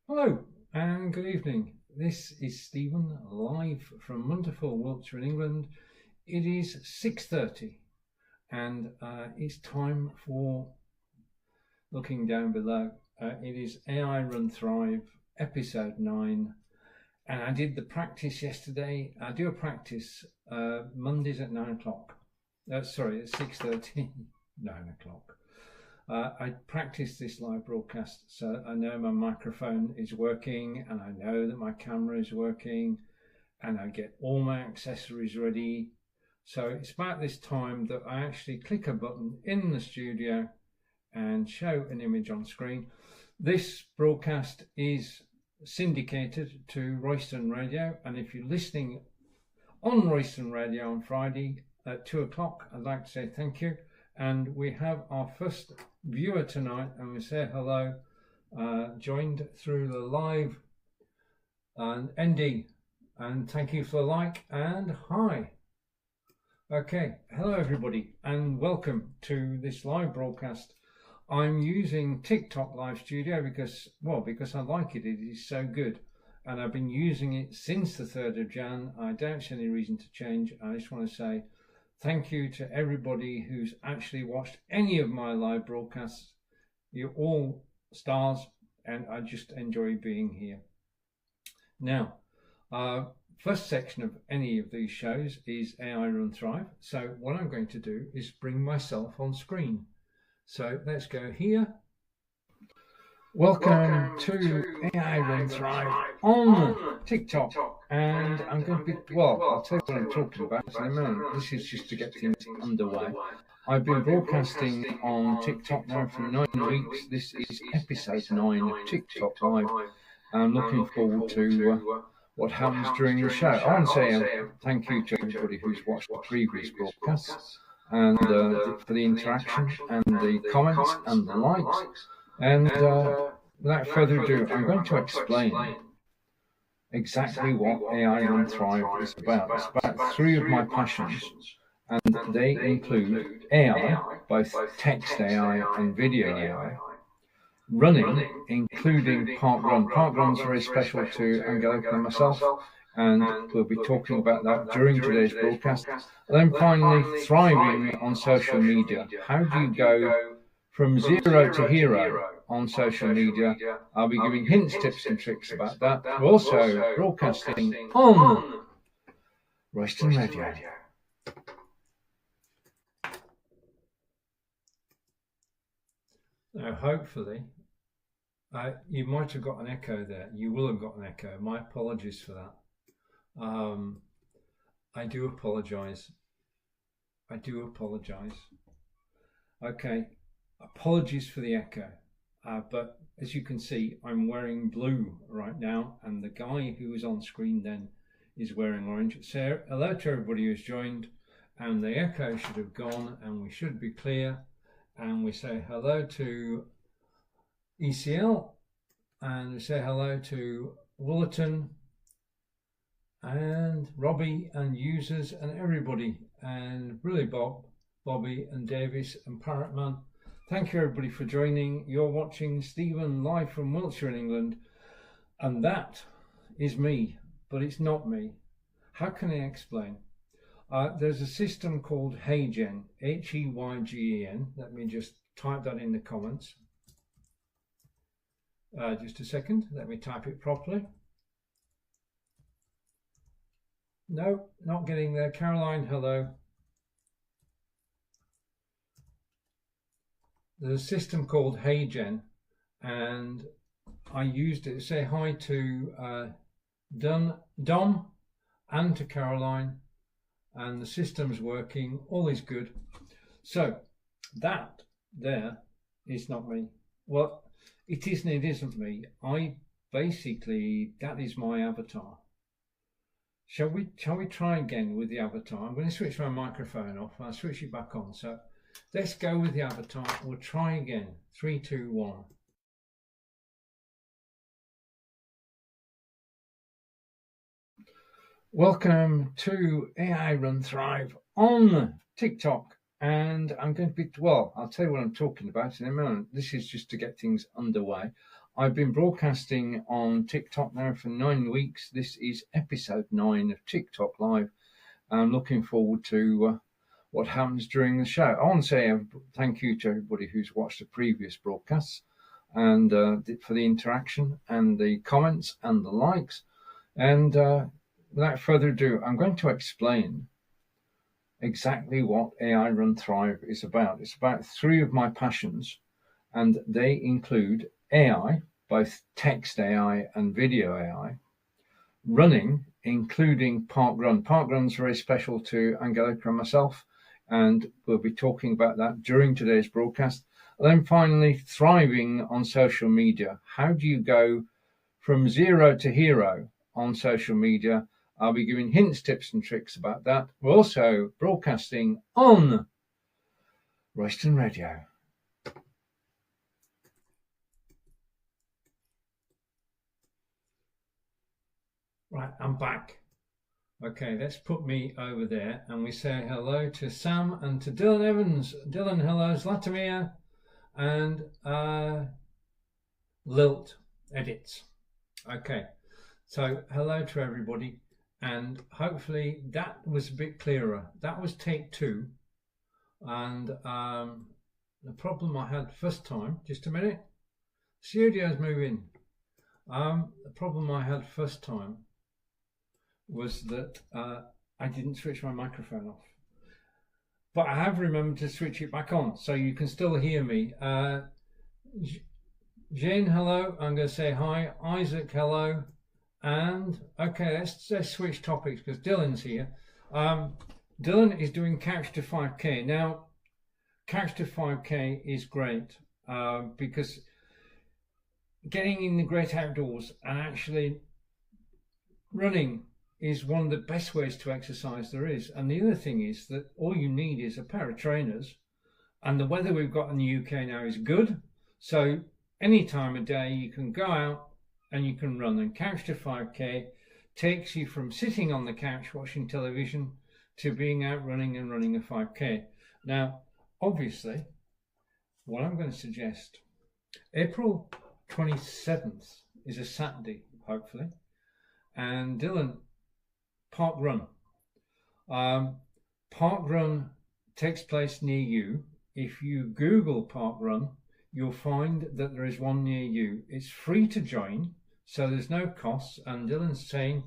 Hello and good evening. This is Stephen live from wonderful Wiltshire in England. It is 6:30 and it's time for looking down below. It is AI Run Thrive episode 9 and I did the practice yesterday. I do a practice Mondays at 9 o'clock. Sorry, at 6:30, 9 o'clock. I practiced this live broadcast, so I know my microphone is working and I know that my camera is working and I get all my accessories ready. So it's about this time that I actually click a button in the studio and show an image on screen. This broadcast is syndicated to Royston Radio, and if you're listening on Royston Radio on Friday at 2 o'clock, I'd like to say thank you. And we have our first viewer tonight, and we say hello, joined through the live, and ND, and thank you for the like and hi. Okay, hello everybody, and welcome to this live broadcast. I'm using TikTok Live Studio because I like it. It is so good, and I've been using it since the 3rd of Jan. I don't see any reason to change. I just want to say thank you to everybody who's actually watched any of my live broadcasts. You're all stars, and I just enjoy being here. Now, first section of any of these shows is AI Run Thrive. So what I'm going to do is bring myself on screen. So let's go here. Welcome to AI Run Thrive on TikTok, and I'm going to be, I'll tell you what I'm talking about in a moment. This is just to get things underway. I've been broadcasting on TikTok now for 9 weeks. This is episode 9 of TikTok Live. I'm looking forward to what happens during the show. I want to say thank you to everybody who's watched the previous broadcasts and for the interaction and the comments and the likes. And without further ado, I'm going to explain exactly what AI Run Thrive is about. It's about 3 of my passions, and they include AI, both text AI and video AI, running, including parkrun. Parkrun's very special to Angelica and myself, and we'll be talking about that during today's broadcast. And then finally, thriving on social media. How do you go from zero to hero on social media? I'll be giving hints, tips and tricks about that. We're also broadcasting on Royston Radio. Now, hopefully, you might have got an echo there. You will have got an echo. My apologies for that. I do apologise. Okay, apologies for the echo. But as you can see, I'm wearing blue right now, and the guy who was on screen then is wearing orange. So hello to everybody who's joined, and the echo should have gone, and we should be clear. And we say hello to ECL, and we say hello to Woolerton and Robbie and users and everybody, and really Bobby and Davis and Parrotman. Thank you everybody for joining. You're watching Stephen live from Wiltshire in England, and that is me, but it's not me. How can I explain? There's a system called Heygen, Heygen. Let me just type that in the comments. Just a second, let me type it properly. No, not getting there. Caroline, hello. There's a system called Heygen, and I used it. Say hi to Dom and to Caroline, and the system's working. All is good. So that there is not me. Well, it is and it isn't me. That is my avatar. Shall we try again with the avatar? I'm going to switch my microphone off. I'll switch it back on. So let's go with the avatar. We'll try again. 3, 2, 1. Welcome to AI Run Thrive on TikTok, and I'm going to be, I'll tell you what I'm talking about in a moment. This is just to get things underway. I've been broadcasting on TikTok now for 9 weeks. This is episode 9 of TikTok Live. I'm looking forward to what happens during the show. I want to say thank you to everybody who's watched the previous broadcasts and for the interaction and the comments and the likes. And without further ado, I'm going to explain exactly what AI Run Thrive is about. It's about 3 of my passions, and they include AI, both text AI and video AI, running, including parkrun. Parkrun's very special to Angelica and myself, and we'll be talking about that during today's broadcast. And then finally, thriving on social media. How do you go from 0 to hero on social media? I'll be giving hints, tips and tricks about that. We're also broadcasting on Royston Radio. Right, I'm back. Okay, let's put me over there and we say hello to Sam and to Dylan Evans. Dylan, hello, Zlatomir and Lilt Edits. Okay, so hello to everybody, and hopefully that was a bit clearer. That was take 2, and the problem I had first time, just a minute, studio's moving. The problem I had first time was that I didn't switch my microphone off, but I have remembered to switch it back on, so you can still hear me. Jane, hello. I'm going to say hi. Isaac, hello. And okay, let's switch topics because Dylan's here. Dylan is doing Couch to 5K. Now, Couch to 5K is great because getting in the great outdoors and actually running is one of the best ways to exercise there is. And the other thing is that all you need is a pair of trainers, and the weather we've got in the UK now is good. So any time of day you can go out and you can run, and Couch to 5K takes you from sitting on the couch watching television to being out running and running a 5K. Now, obviously, what I'm going to suggest, April 27th is a Saturday, hopefully, and Dylan, Park Run. Park Run takes place near you. If you Google Park Run, you'll find that there is one near you. It's free to join, so there's no costs. And Dylan's saying,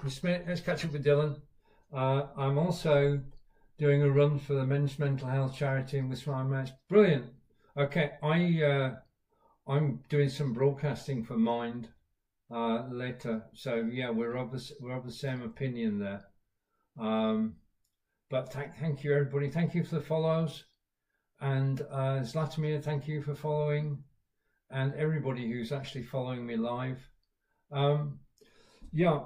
just a minute, let's catch up with Dylan. I'm also doing a run for the Men's Mental Health Charity in with my mates. Brilliant. Okay, I'm doing some broadcasting for Mind later. So yeah, we're of the same opinion there. But thank you everybody. Thank you for the follows. And Zlatomir, thank you for following, and everybody who's actually following me live. Yeah,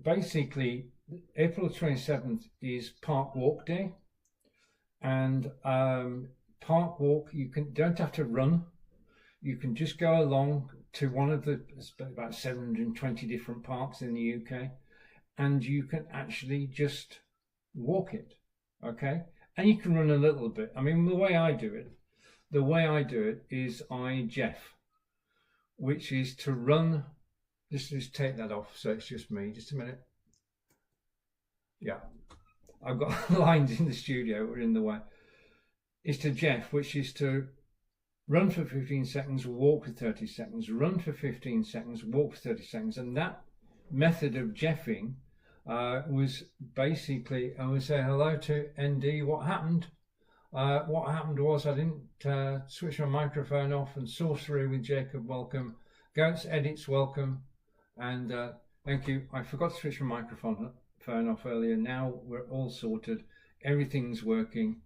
basically April 27th is Park Walk Day, and Park Walk, you don't have to run. You can just go along to one of the about 720 different parks in the UK, and you can actually just walk it. Okay. And you can run a little bit. I mean, the way I do it is I Jeff, which is to run. Just take that off, so it's just me. Just a minute. Yeah, I've got lines in the studio that are in the way. It's to Jeff, which is to run for 15 seconds, walk for 30 seconds, run for 15 seconds, walk for 30 seconds. And that method of Jeffing was basically, I would say hello to ND. What happened? What happened was I didn't switch my microphone off, and Sorcery with Jacob, welcome. Goats Edits, welcome. And thank you. I forgot to switch my microphone off earlier. Now we're all sorted. Everything's working.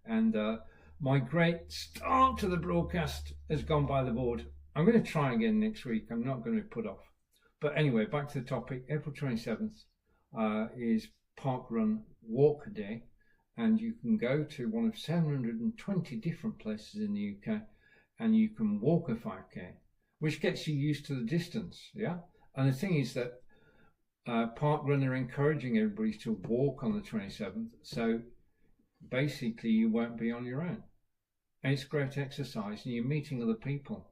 And my great start to the broadcast has gone by the board. I'm going to try again next week. I'm not going to put off. But anyway, back to the topic. April 27th is Park Run Walk Day, and you can go to one of 720 different places in the UK, and you can walk a 5K, which gets you used to the distance. Yeah, and the thing is that Park Run are encouraging everybody to walk on the 27th, so basically you won't be on your own, and it's great exercise, and you're meeting other people.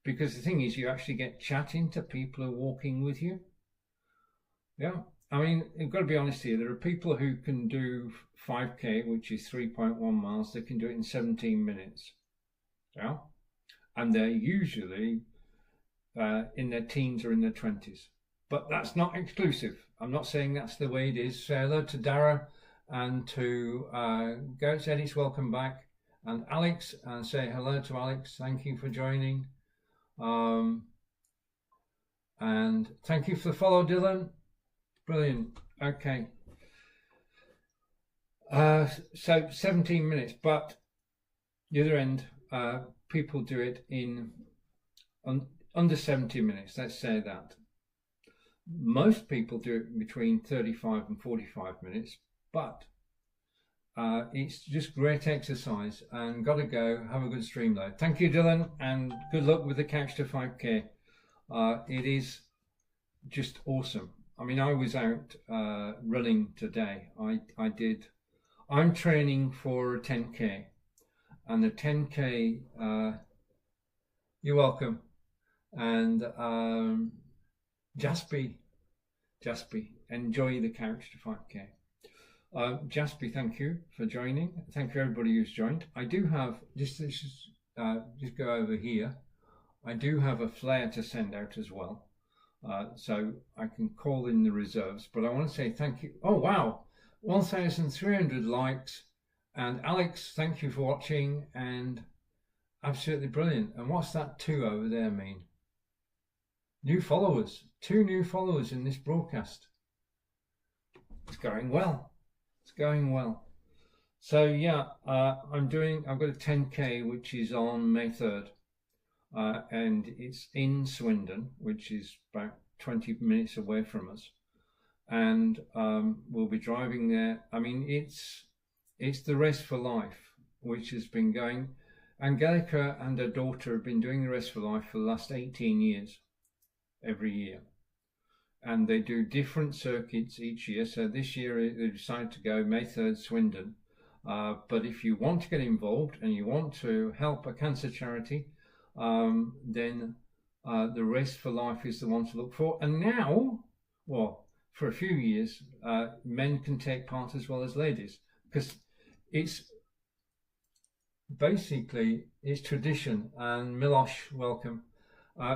because the thing is, you actually get chatting to people who are walking with you. Yeah, I mean, you've got to be honest here. There are people who can do 5K, which is 3.1 miles. They can do it in 17 minutes. Yeah, and they're usually in their teens or in their 20s. But that's not exclusive. I'm not saying that's the way it is. Say hello to Dara and to Goats Edits, welcome back. And Alex, and say hello to Alex. Thank you for joining. And thank you for the follow, Dylan. Brilliant. Okay. So 17 minutes, but the other end, people do it in under 70 minutes. Let's say that. Most people do it between 35 and 45 minutes, but it's just great exercise. And gotta go. Have a good stream though. Thank you, Dylan, and good luck with the Couch to 5K. It is just awesome. I mean, I was out running today. I'm training for a 10K, and the 10K, you're welcome. And Jaspy, enjoy the Couch to 5K. Jaspy, thank you for joining. Thank you everybody who's joined. I do have, just go over here. I do have a flare to send out as well. So I can call in the reserves, but I want to say thank you. Oh, wow. 1,300 likes. And Alex, thank you for watching, and absolutely brilliant. And what's that 2 over there mean? New followers. 2 new followers in this broadcast. It's going well. It's going well. So yeah, I've got a 10K which is on May 3rd. And it's in Swindon, which is about 20 minutes away from us. And we'll be driving there. I mean, it's the Race for Life, which has been going. Angelica and her daughter have been doing the Race for Life for the last 18 years, every year. And they do different circuits each year. So this year they decided to go May 3rd, Swindon. But if you want to get involved and you want to help a cancer charity, then the Race for Life is the one to look for. And now, well, for a few years, men can take part as well as ladies, because it's basically, it's tradition. And Milosh, welcome.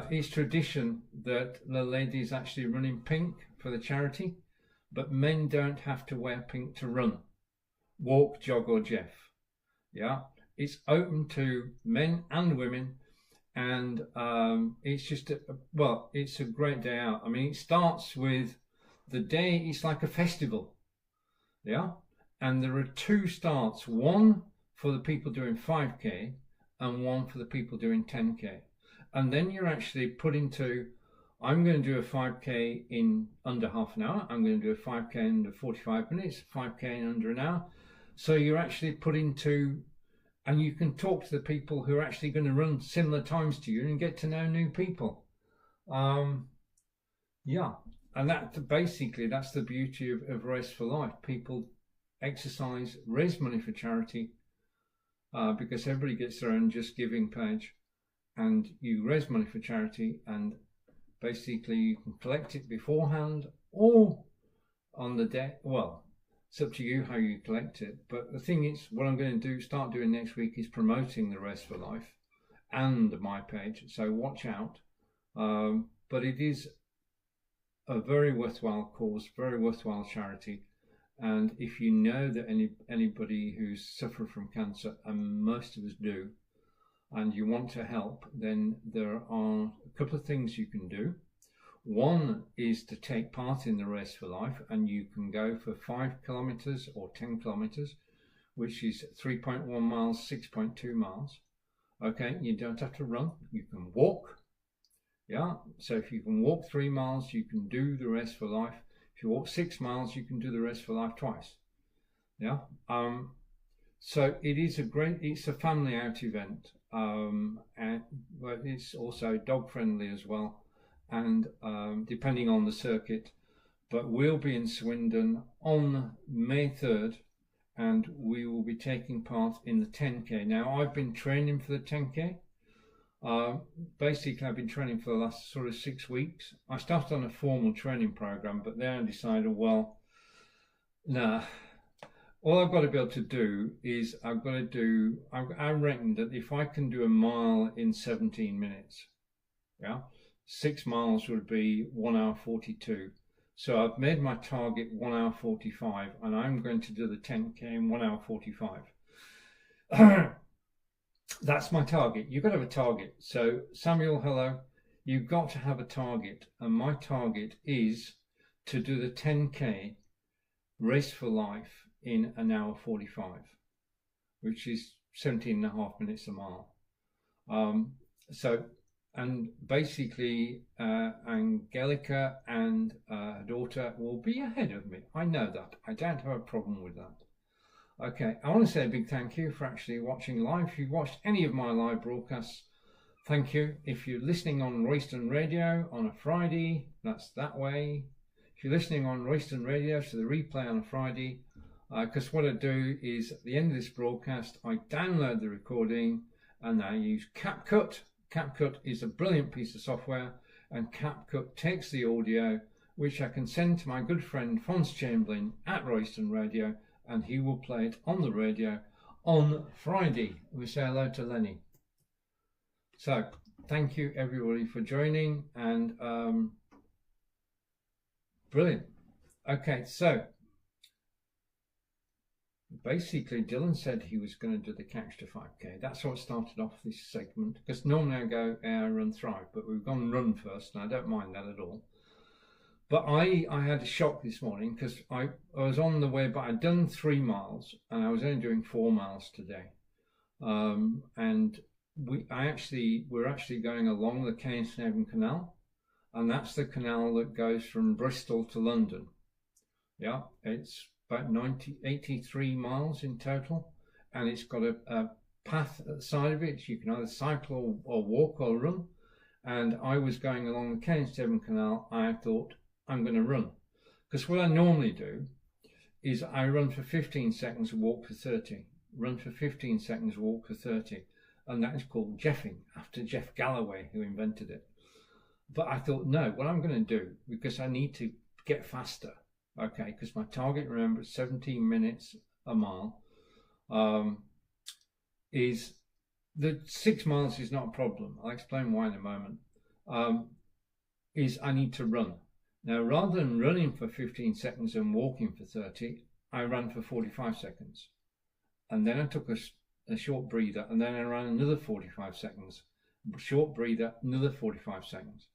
It's tradition that the ladies actually run in pink for the charity, but men don't have to wear pink to run, walk, jog or Jeff. Yeah, it's open to men and women. And it's just, it's a great day out. I mean, it starts with the day, it's like a festival. Yeah. And there are 2 starts, one for the people doing 5K and one for the people doing 10K. And then you're actually put into, I'm going to do a 5K in under half an hour. I'm going to do a 5K in under 45 minutes, 5K in under an hour. So you're actually put into, and you can talk to the people who are actually going to run similar times to you and get to know new people. Yeah, and that basically, that's the beauty of Race for Life. People exercise, raise money for charity, because everybody gets their own Just Giving page, and you raise money for charity, and basically you can collect it beforehand or on the day. Well, it's up to you how you collect it. But the thing is, what I'm going to start doing next week is promoting the Race for Life and my page. So watch out. But it is a very worthwhile cause, very worthwhile charity. And if you know that anybody who's suffered from cancer, and most of us do, and you want to help, then there are a couple of things you can do. One is to take part in the Race for Life, and you can go for 5 kilometers or 10 kilometers, which is 3.1 miles, 6.2 miles. Okay, you don't have to run, you can walk. Yeah, so if you can walk 3 miles, you can do the Race for Life. If you walk 6 miles, you can do the Race for Life twice. Yeah, so it's a family out event, but it's also dog friendly as well, and depending on the circuit. But we'll be in Swindon on May 3rd, and we will be taking part in the 10K. Now, I've been training for the 10K. Basically, I've been training for the last sort of 6 weeks. I started on a formal training program, but then I decided, well, nah, all I've got to be able to do is I reckon that if I can do a mile in 17 minutes, yeah, 6 miles would be 1 hour 42. So I've made my target 1 hour 45, and I'm going to do the 10K in 1 hour 45. That's my target. You've got to have a target. So Samuel, hello. You've got to have a target, and my target is to do the 10K race for life in 1 hour 45, which is 17.5 minutes a mile. And basically Angelica and her daughter will be ahead of me. I know that. I don't have a problem with that. Okay, I want to say a big thank you for actually watching live. If you've watched any of my live broadcasts, thank you. If you're listening on Royston Radio on a Friday, that's that way. If you're listening on Royston Radio, so the replay on a Friday, because what I do is at the end of this broadcast, I download the recording and I use CapCut. CapCut is a brilliant piece of software, and CapCut takes the audio, which I can send to my good friend Fons Chamberlain at Royston Radio, and he will play it on the radio on Friday. We say hello to Lenny. So thank you everybody for joining, and brilliant. Okay, so basically Dylan said he was going to do the Couch to 5K. That's what started off this segment, because normally I go air, run, thrive, but we've gone run first, and I don't mind that at all. But I had a shock this morning, because I was on the way, but I'd done 3 miles and I was only doing 4 miles today. And we're actually going along the Cairnsnaven Canal, and that's the canal that goes from Bristol to London. Yeah, it's about 83 miles in total, and it's got a path at the side of it. You can either cycle or walk or run. And I was going along the Cairnsnaven Canal. I thought, I'm going to run, because what I normally do is I run for 15 seconds and walk for 30, run for 15 seconds, walk for 30, and that is called Jeffing, after Jeff Galloway, who invented it. But I thought, no, what I'm going to do, because I need to get faster, okay, because my target, remember, is 17 minutes a mile, is the 6 miles is not a problem. I'll explain why in a moment. Is I need to run. Now, rather than running for 15 seconds and walking for 30, I ran for 45 seconds. And then I took a short breather, and then I ran another 45 seconds. Short breather, another 45 seconds.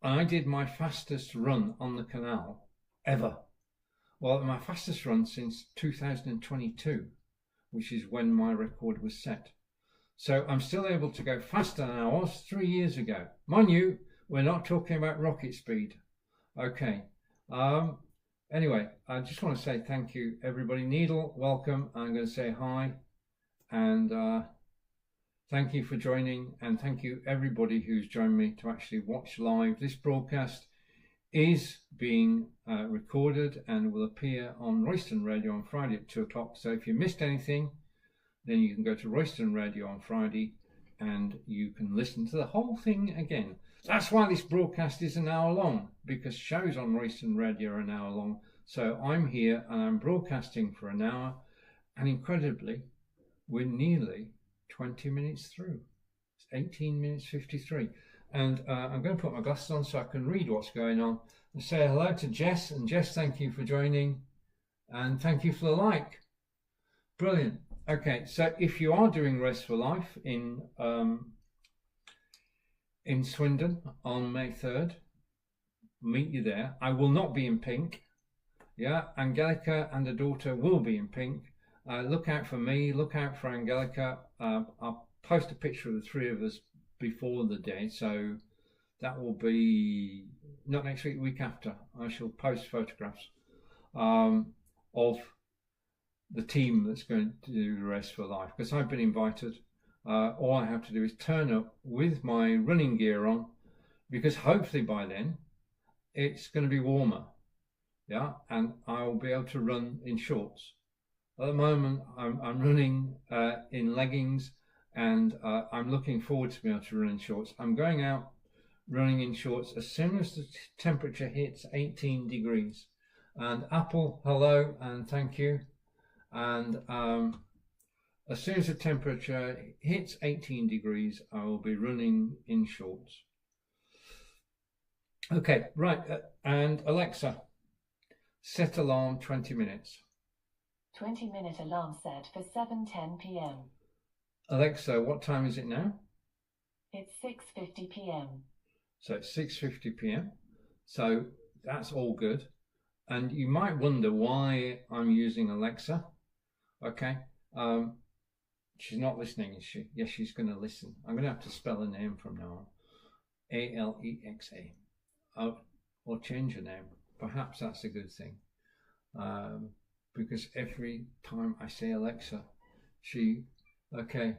And I did my fastest run on the canal ever. Well, my fastest run since 2022, which is when my record was set. So I'm still able to go faster than I was 3 years ago. Mind you, we're not talking about rocket speed. Okay. Anyway, I just want to say thank you, everybody. Needle, welcome. I'm going to say hi, and thank you for joining, and thank you everybody who's joined me to actually watch live. This broadcast is being recorded and will appear on Royston Radio on Friday at 2 o'clock. So if you missed anything, then you can go to Royston Radio on Friday and you can listen to the whole thing again. That's why this broadcast is an hour long, because shows on Royston Radio are an hour long. So I'm here and I'm broadcasting for an hour, and incredibly, we're nearly 20 minutes through. It's 18 minutes 53. And I'm going to put my glasses on so I can read what's going on. And say hello to Jess. And Jess, thank you for joining. And thank you for the like. Brilliant. Okay, so if you are doing Race for Life in Swindon on May 3rd, meet you there. I will not be in pink. Yeah, Angelica and her daughter will be in pink. Look out for me, look out for Angelica. I'll post a picture of the 3 of us before the day, so that will be not next week, the week after. I shall post photographs of the team that's going to do the Race for Life, because I've been invited. All I have to do is turn up with my running gear on, because hopefully by then it's going to be warmer, yeah, and I'll be able to run in shorts. At the moment I'm running in leggings and I'm looking forward to being able to run in shorts. I'm going out running in shorts as soon as the temperature hits 18 degrees. And Apple, hello and thank you. And as soon as the temperature hits 18 degrees, I will be running in shorts. Okay, right, and Alexa, set alarm 20 minutes. 20-minute alarm set for 7:10 p.m. Alexa, what time is it now? It's 6:50 p.m. So it's 6:50 p.m. So that's all good. And you might wonder why I'm using Alexa. Okay, she's not listening, is she? Yes, she's going to listen. I'm going to have to spell her name from now on. Alexa. Or change her name. Perhaps that's a good thing. Because every time I say Alexa, she... Okay.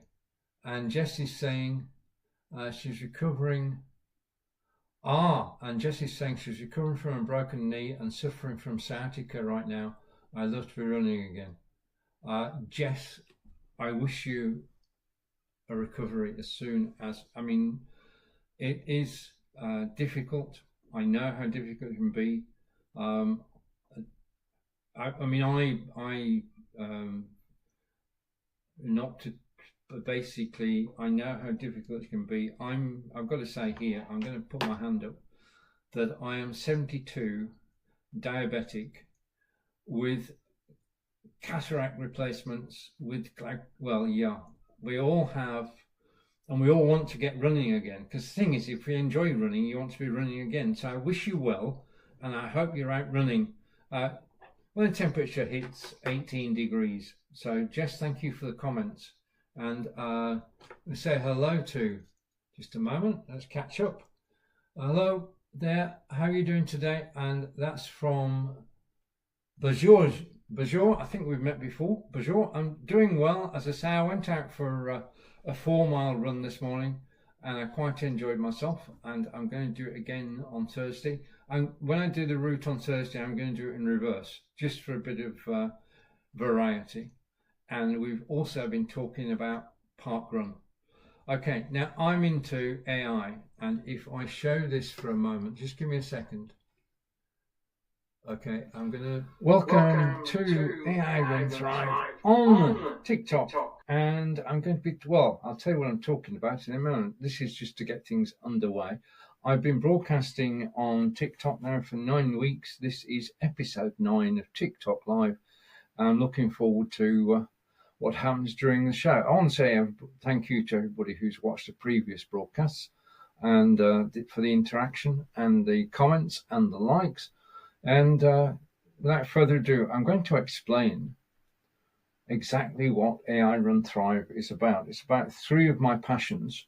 And Jessie's saying she's recovering... and Jessie's saying she's recovering from a broken knee and suffering from sciatica right now. I'd love to be running again. Jess, I wish you a recovery as soon as... I mean, it is difficult. I know how difficult it can be. But basically, I know how difficult it can be. I've got to say here, I'm going to put my hand up, that I am 72, diabetic, with cataract replacements, with, well, yeah, we all have, and we all want to get running again. Because the thing is, if we enjoy running, you want to be running again. So I wish you well, and I hope you're out running when the temperature hits 18 degrees. So Jess, thank you for the comments. And we say hello to, just a moment, let's catch up. Hello there, how are you doing today? And that's from Bonjour. I think we've met before. Bonjour, I'm doing well. As I say, I went out for a 4-mile run this morning and I quite enjoyed myself, and I'm going to do it again on Thursday. And when I do the route on Thursday, I'm going to do it in reverse, just for a bit of variety. And we've also been talking about parkrun. Okay, now I'm into AI, and if I show this for a moment, just give me a second. Okay, I'm gonna welcome to AI Run Thrive on TikTok, and I'm going to be, well, I'll tell you what I'm talking about in a moment. This is just to get things underway. I've been broadcasting on TikTok now for 9 weeks. This is episode 9 of TikTok Live. I'm looking forward to what happens during the show. I want to say thank you to everybody who's watched the previous broadcasts, and for the interaction and the comments and the likes. And without further ado, I'm going to explain exactly what AI Run Thrive is about. It's about 3 of my passions,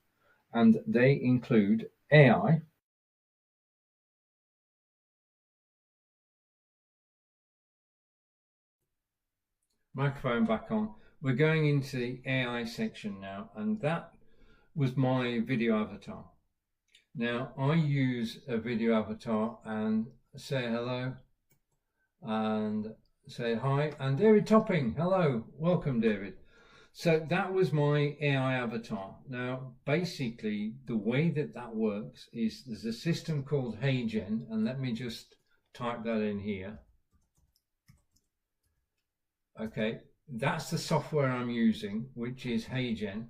and they include AI, microphone back on. We're going into the AI section now, and that was my video avatar. Now I use a video avatar and say hello and say hi, and David Topping, hello, welcome David. So that was my AI avatar. Now basically the way that works is there's a system called Healey, and let me just type that in here. Okay, that's the software I'm using, which is Healey,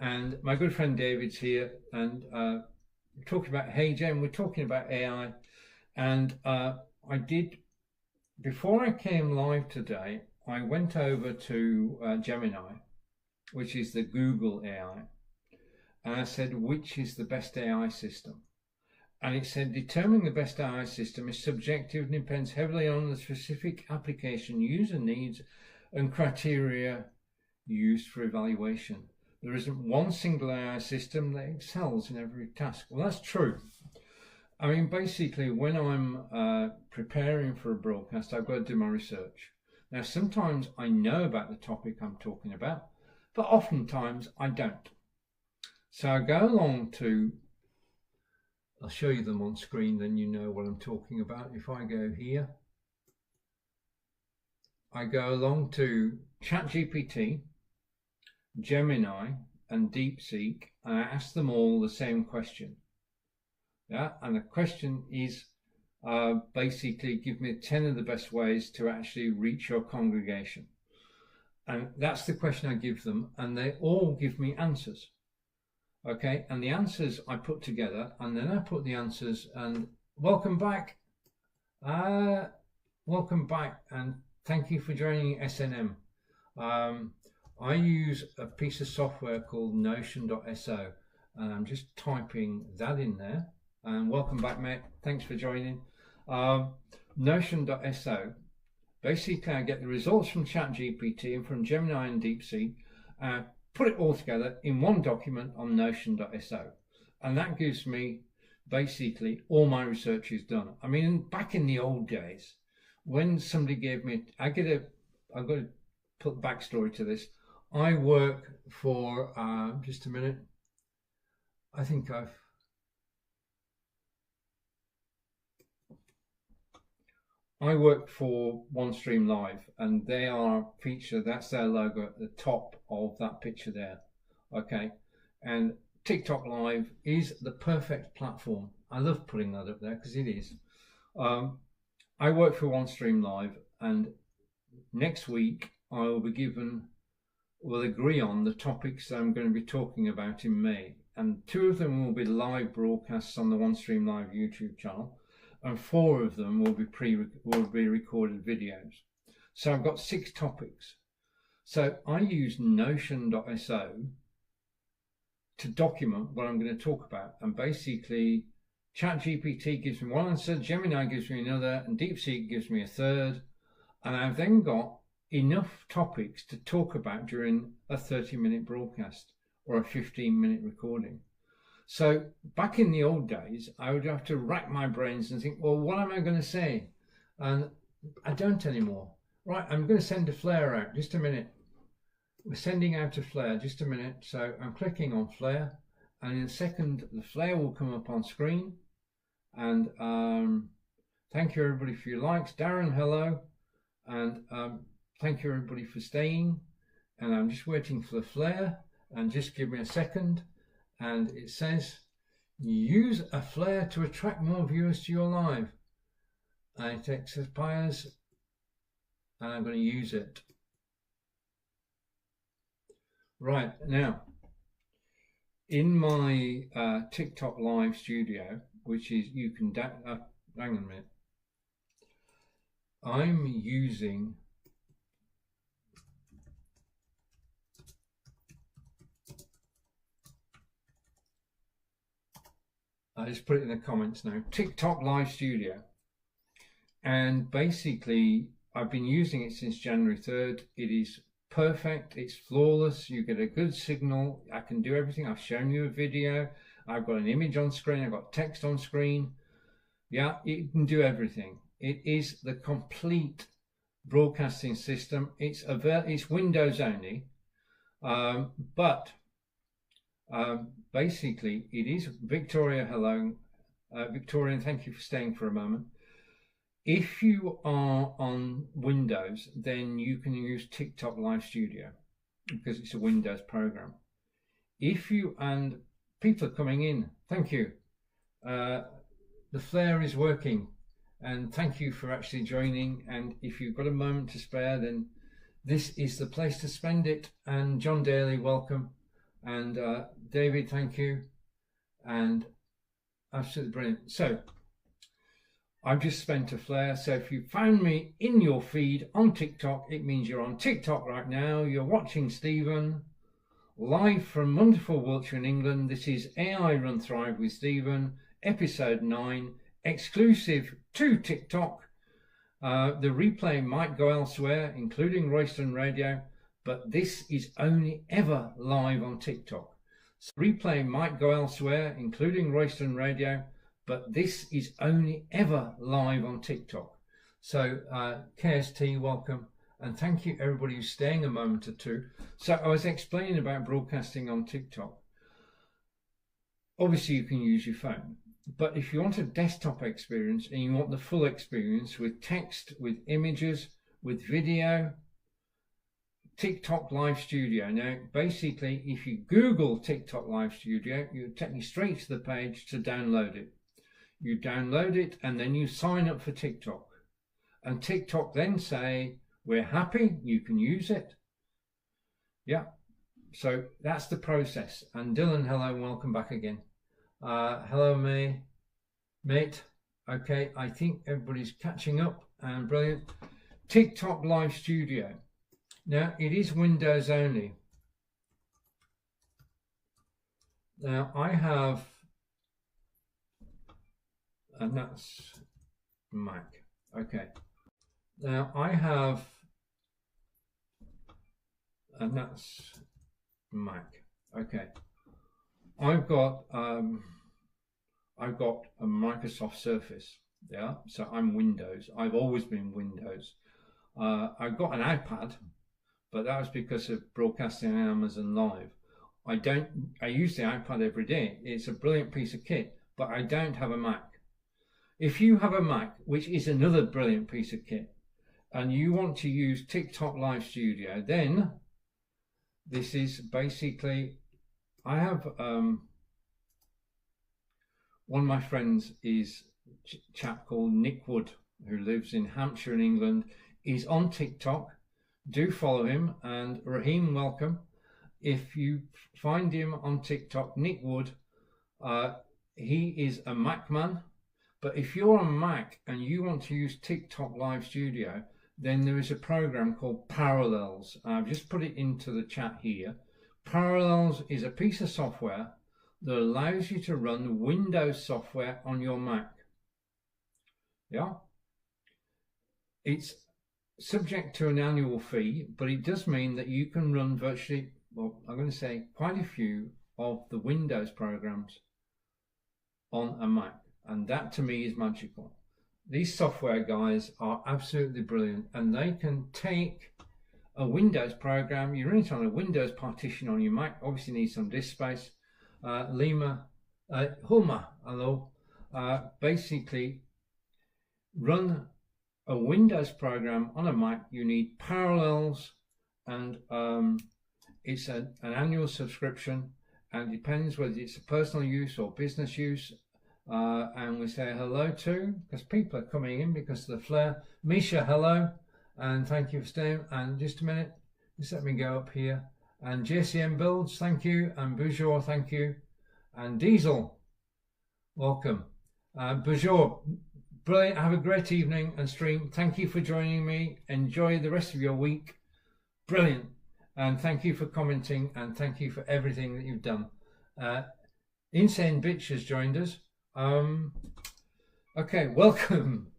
and my good friend David's here, and we're talking about Healey, we're talking about AI. And I did, before I came live today, I went over to Gemini, which is the Google AI, and I said, which is the best AI system? And it said, determining the best AI system is subjective and depends heavily on the specific application, user needs, and criteria used for evaluation. There isn't one single AI system that excels in every task. Well, that's true. I mean, basically, when I'm preparing for a broadcast, I've got to do my research. Now, sometimes I know about the topic I'm talking about, but oftentimes I don't. So I go along to, I'll show you them on screen, then you know what I'm talking about. If I go here, I go along to ChatGPT, Gemini, and DeepSeek, and I asked them all the same question. Yeah, and the question is basically give me 10 of the best ways to actually reach your congregation. And that's the question I give them, and they all give me answers. Okay, and the answers I put together, and then I put the answers, and welcome back. Welcome back, and thank you for joining SNM. I use a piece of software called Notion.so, and I'm just typing that in there. And welcome back, mate. Thanks for joining. Notion.so. Basically, I get the results from ChatGPT and from Gemini and DeepSeek, put it all together in one document on Notion.so, and that gives me basically all my research is done. I mean, back in the old days, when somebody gave me, I've got to put backstory to this. I work for just a minute. I work for OneStream Live, and they are featured, that's their logo at the top of that picture there. Okay, and TikTok Live is the perfect platform. I love putting that up there because it is. I work for OneStream Live, and next week I will be given, we'll agree on the topics that I'm going to be talking about in May, and 2 of them will be live broadcasts on the OneStream Live YouTube channel, and 4 of them will be recorded videos. So I've got 6 topics. So I use Notion.so to document what I'm going to talk about, and basically ChatGPT gives me one answer, Gemini gives me another, and DeepSeek gives me a third, and I've then got enough topics to talk about during a 30-minute broadcast or a 15-minute recording. So back in the old days, I would have to rack my brains and think, well, what am I going to say? And I don't anymore. Right, I'm going to send a flare out. Just a minute. We're sending out a flare. Just a minute. So I'm clicking on flare, and in a second, the flare will come up on screen. And thank you everybody for your likes. Darren, hello. And thank you everybody for staying. And I'm just waiting for the flare. And just give me a second. And it says, use a flare to attract more viewers to your live. And it expires, and I'm going to use it. Right, now, in my TikTok Live studio, which is, you can, hang on a minute, I'm using I just put it in the comments now, TikTok Live Studio. And basically, I've been using it since January 3rd. It is perfect. It's flawless. You get a good signal. I can do everything. I've shown you a video. I've got an image on screen. I've got text on screen. Yeah, it can do everything. It is the complete broadcasting system. It's Windows only, but basically it is Victoria. Hello, Victoria, and thank you for staying for a moment. If you are on Windows, then you can use TikTok Live Studio because it's a Windows program. If you, and people are coming in, thank you. The flare is working, and thank you for actually joining. And if you've got a moment to spare, then this is the place to spend it. And John Daly, welcome. And David, thank you. And absolutely brilliant. So I've just spent a flare. So if you found me in your feed on TikTok, it means you're on TikTok right now. You're watching Stephen live from wonderful Wiltshire in England. This is AI Run Thrive with Stephen, episode 9, exclusive to TikTok. The replay might go elsewhere, including Royston Radio, but this is only ever live on TikTok. So replay might go elsewhere, including Royston Radio, but this is only ever live on TikTok. So KST, welcome, and thank you everybody who's staying a moment or two. So I was explaining about broadcasting on TikTok. Obviously you can use your phone, but if you want a desktop experience and you want the full experience with text, with images, with video, TikTok Live Studio. Now, basically, if you Google TikTok Live Studio, you'll take you straight to the page to download it. You download it and then you sign up for TikTok. And TikTok then say, we're happy, you can use it. Yeah, so that's the process. And Dylan, hello, and welcome back again. Hello, mate. Okay, I think everybody's catching up and brilliant. TikTok Live Studio. Now, it is Windows only. Now, I have, and that's Mac. Okay. Now, I have, and that's Mac. Okay. I've got a Microsoft Surface. Yeah, so I'm Windows. I've always been Windows. I've got an iPad, but that was because of broadcasting on Amazon Live. I use the iPad every day. It's a brilliant piece of kit, but I don't have a Mac. If you have a Mac, which is another brilliant piece of kit, and you want to use TikTok Live Studio, then this is basically, I have one of my friends is a chap called Nick Wood, who lives in Hampshire in England. He's on TikTok. Do follow him. And Raheem, welcome. If you find him on TikTok, Nick Wood, he is a Mac man. But if you're on Mac and you want to use TikTok Live Studio, then there is a program called Parallels. I've just put it into the chat here. Parallels is a piece of software that allows you to run Windows software on your Mac. Yeah. It's subject to an annual fee, but it does mean that you can run virtually, well, I'm going to say quite a few of the Windows programs on a Mac. And that to me is magical. These software guys are absolutely brilliant, and they can take a Windows program, you run it on a Windows partition on your Mac, obviously need some disk space. Hulma, hello. Basically, run a Windows program on a Mac. You need Parallels, and it's an annual subscription, and depends whether it's a personal use or business use. And we say hello to, because people are coming in because of the flare. Misha, hello, and thank you for staying. And just a minute, just let me go up here. And JCM Builds, thank you. And Bonjour, thank you. And Diesel, welcome. Bonjour, brilliant. Have a great evening and stream. Thank you for joining me. Enjoy the rest of your week. Brilliant. And thank you for commenting, and thank you for everything that you've done. Insane Bitch has joined us. Okay, welcome.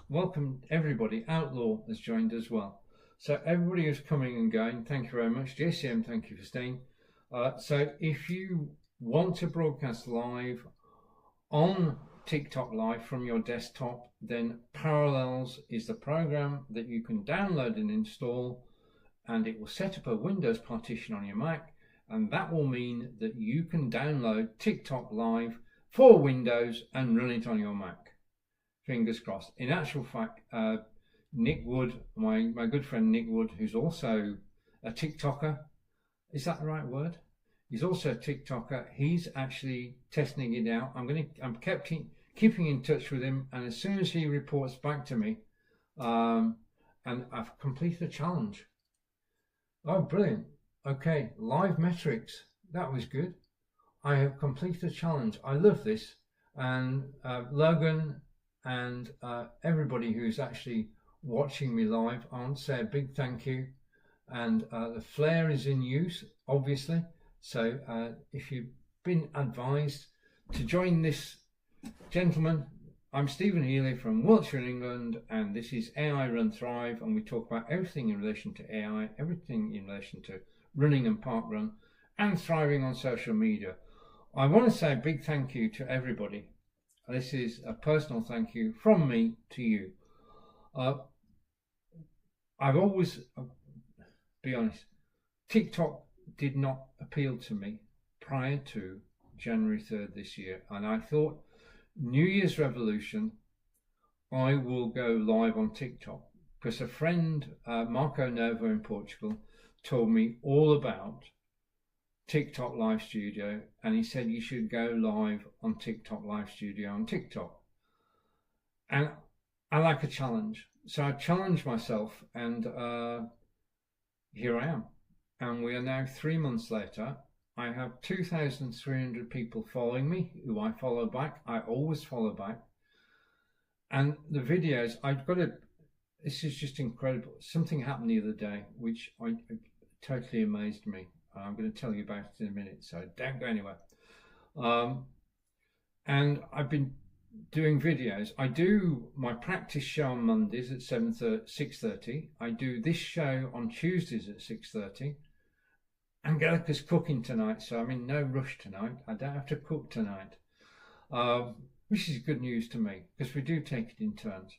Welcome everybody. Outlaw has joined as well. So everybody who's coming and going, thank you very much. JCM, thank you for staying. So if you want to broadcast live on TikTok Live from your desktop, then Parallels is the program that you can download and install, and it will set up a Windows partition on your Mac. And that will mean that you can download TikTok Live for Windows and run it on your Mac. Fingers crossed. In actual fact, Nick Wood, my good friend Nick Wood, who's also a TikToker, is that the right word? He's also a TikToker. He's actually testing it out. I'm keeping in touch with him, and as soon as he reports back to me, and I've completed a challenge. Oh, brilliant. Okay, live metrics, that was good. I have completed a challenge. I love this. And Logan and everybody who's actually watching me live, I want to say a big thank you. And the flare is in use, obviously. So if you've been advised to join this gentleman, I'm Stephen Healey from Wiltshire in England, and this is AI Run Thrive, and we talk about everything in relation to AI, everything in relation to running and parkrun, and thriving on social media. I want to say a big thank you to everybody. This is a personal thank you from me to you. I've always, be honest, TikTok did not appeal to me prior to January 3rd this year, and I thought, New Year's revolution, I will go live on TikTok. because a friend, Marco Novo in Portugal, told me all about TikTok Live Studio, and he said you should go live on TikTok Live Studio on TikTok. And I like a challenge, so I challenged myself, and here I am. And we are now 3 months later. I have 2,300 people following me, who I follow back. I always follow back. And the videos, I've got to, this is just incredible. Something happened the other day, which totally amazed me. I'm going to tell you about it in a minute, so don't go anywhere. And I've been doing videos. I do my practice show on Mondays at 6:30. I do this show on Tuesdays at 6:30. Angelica's cooking tonight, so I'm in no rush tonight. I don't have to cook tonight, which is good news to me, because we do take it in turns.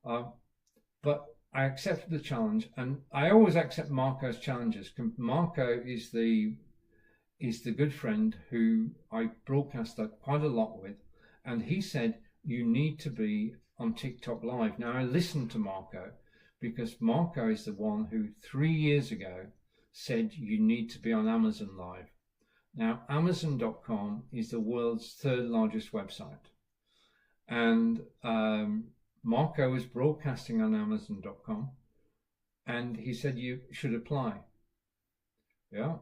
But I accepted the challenge, and I always accept Marco's challenges. Marco is the good friend who I broadcast quite a lot with, and he said you need to be on TikTok Live. Now I listened to Marco, because Marco is the one who 3 years ago said you need to be on Amazon Live. Now Amazon.com is the world's third largest website, and Marco was broadcasting on Amazon.com, and he said you should apply. Yeah,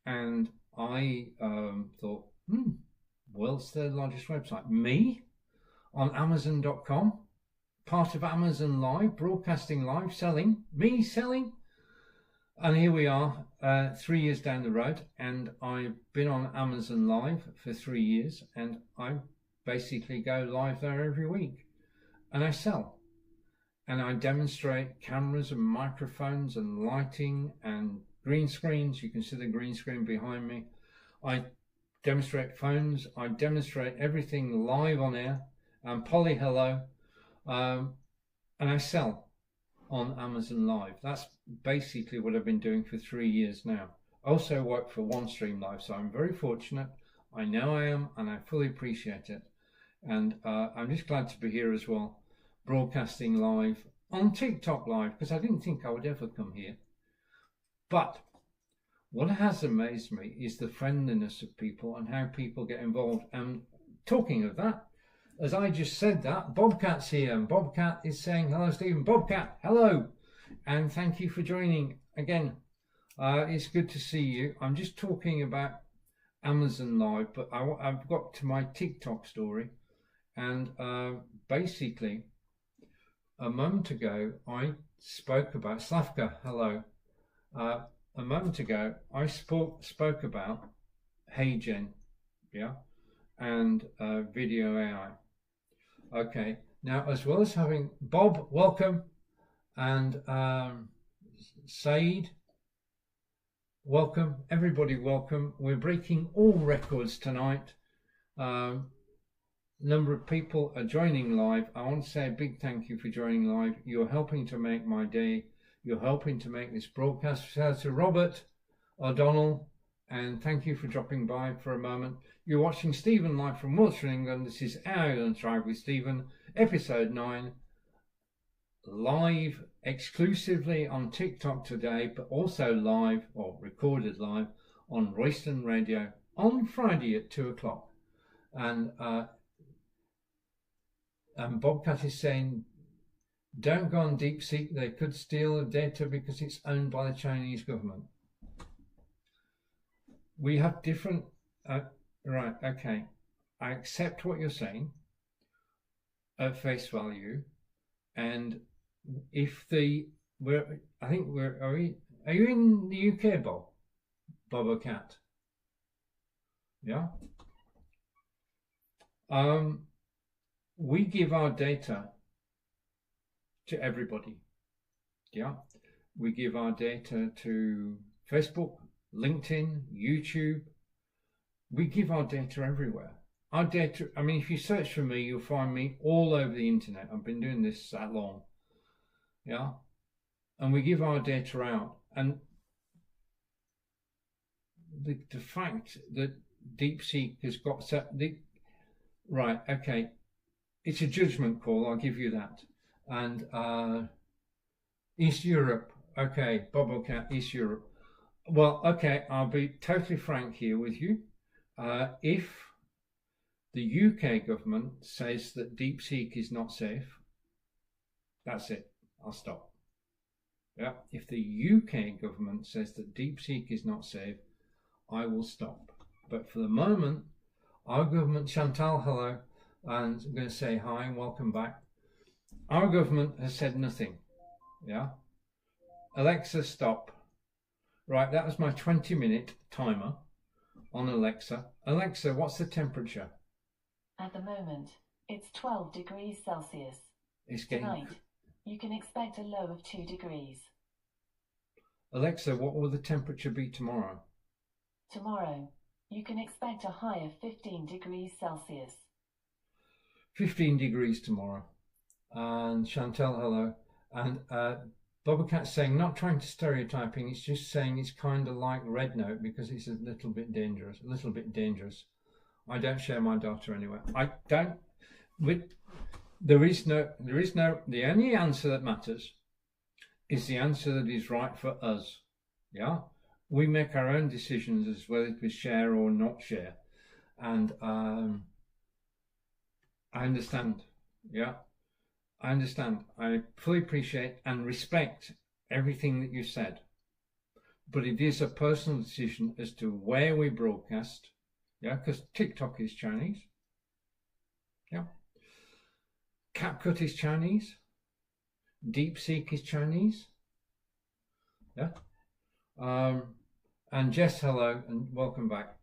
and I thought, world's third largest website, me on Amazon.com, part of Amazon Live, broadcasting live, selling, me selling. And here we are, 3 years down the road, and I've been on Amazon Live for 3 years, and I basically go live there every week. And I sell, and I demonstrate cameras and microphones and lighting and green screens. You can see the green screen behind me. I demonstrate phones. I demonstrate everything live on air. And Polly, hello. And I sell on Amazon Live. That's basically what I've been doing for 3 years now. I also work for OneStream Live, so I'm very fortunate. I know I am, and I fully appreciate it. And I'm just glad to be here as well, broadcasting live on TikTok Live, because I didn't think I would ever come here. But what has amazed me is the friendliness of people and how people get involved. And talking of that, as I just said that, Bobcat's here, and Bobcat is saying hello, Stephen. Bobcat, hello, and thank you for joining again. It's good to see you. I'm just talking about Amazon Live, but I've got to my TikTok story. And basically, a moment ago, I spoke about Slavka. Hello. A moment ago, I spoke about HeyGen, yeah, and video AI. Okay. Now, as well as having Bob, welcome, and Saeed, welcome. Everybody, welcome. We're breaking all records tonight. Number of people are joining live. I want to say a big thank you for joining live. You're helping to make my day. You're helping to make this broadcast. Shout out to Robert O'Donnell, and thank you for dropping by for a moment. You're watching Stephen live from Wiltshire, England. This is How to Thrive with Stephen, episode 9, live exclusively on TikTok today, but also live, or recorded live, on Royston Radio on Friday at 2 o'clock. And Bobcat is saying, don't go on DeepSeek, they could steal the data because it's owned by the Chinese government. We have different, right, okay, I accept what you're saying at face value, and if are you in the UK, Bob? Bob or Cat? Yeah? We give our data to everybody. Yeah, we give our data to Facebook, LinkedIn, YouTube. We give our data everywhere. Our data, I mean, if you search for me, you'll find me all over the internet. I've been doing this that long. Yeah, and we give our data out. And the fact that DeepSeek has got right, okay, it's a judgment call, I'll give you that. And East Europe. Okay, Bobocat, East Europe. Well, okay, I'll be totally frank here with you. If the UK government says that DeepSeek is not safe, that's it. I'll stop. Yeah, if the UK government says that DeepSeek is not safe, I will stop. But for the moment, our government, Chantal, hello, and I'm going to say hi and welcome back. Our government has said nothing. Yeah. Alexa, stop. Right, that was my 20-minute timer on Alexa. Alexa, what's the temperature? At the moment, it's 12 degrees Celsius. It's getting... Tonight, you can expect a low of 2 degrees. Alexa, what will the temperature be tomorrow? Tomorrow, you can expect a high of 15 degrees Celsius. 15 degrees tomorrow. And Chantal, hello. And Bobcat's saying, not trying to stereotyping, it's just saying it's kind of like Red Note because it's a little bit dangerous. I don't share my data anywhere. I don't. The only answer that matters is the answer that is right for us. Yeah, we make our own decisions as whether to share or not share, and I understand. Yeah, I understand. I fully appreciate and respect everything that you said, but it is a personal decision as to where we broadcast. Yeah, because TikTok is Chinese. Yeah. CapCut is Chinese. DeepSeek is Chinese. Yeah. And Jess, hello and welcome back.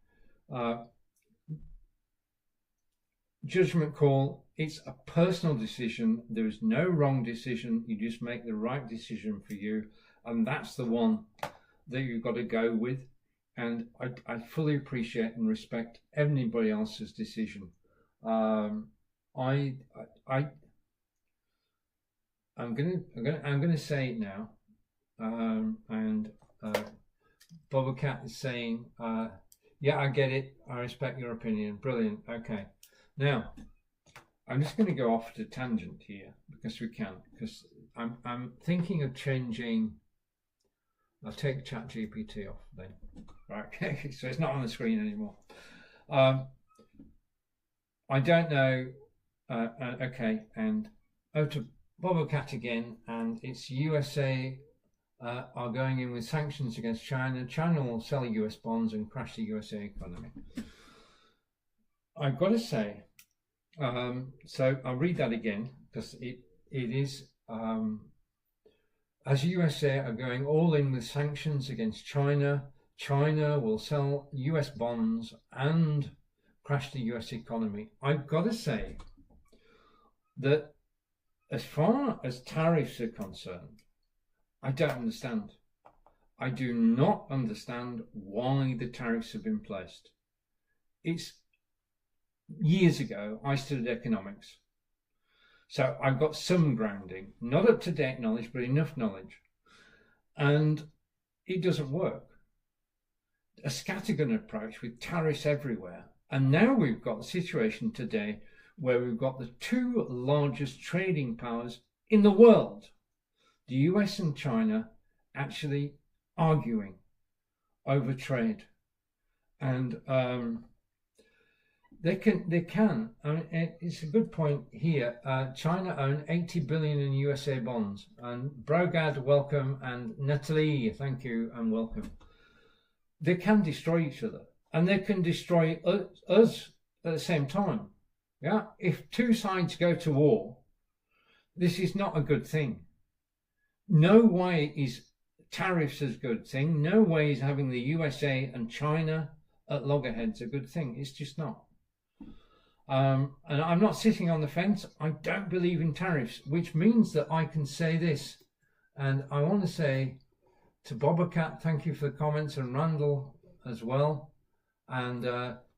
Judgment call. It's a personal decision. There is no wrong decision. You just make the right decision for you. And that's the one that you've got to go with. And I fully appreciate and respect anybody else's decision. I'm gonna say it now. And Bobocat is saying, yeah, I get it. I respect your opinion. Brilliant. Okay. Now, I'm just going to go off to tangent here because we can. Because I'm thinking of changing. I'll take ChatGPT off then. Right. Okay. So it's not on the screen anymore. I don't know. Okay. And to Bobocat again, and it's USA are going in with sanctions against China. China will sell US bonds and crash the USA economy. I've got to say, so I'll read that again because it is, as USA are going all in with sanctions against China, China will sell US bonds and crash the US economy. I've got to say that as far as tariffs are concerned, I don't understand. I do not understand why the tariffs have been placed. It's years ago, I studied economics. So I've got some grounding, not up to date knowledge, but enough knowledge. And it doesn't work. A scattergun approach with tariffs everywhere. And now we've got the situation today where we've got the two largest trading powers in the world, the US and China, actually arguing over trade. And they can. I mean, it's a good point here. China own 80 billion in USA bonds. And Brogad, welcome, and Natalie, thank you and welcome. They can destroy each other, and they can destroy us at the same time. Yeah, if two sides go to war, this is not a good thing. No way is tariffs a good thing. No way is having the USA and China at loggerheads a good thing. It's just not. And I'm not sitting on the fence. I don't believe in tariffs, which means that I can say this. And I want to say to Bobocat, thank you for the comments, and Randall as well. And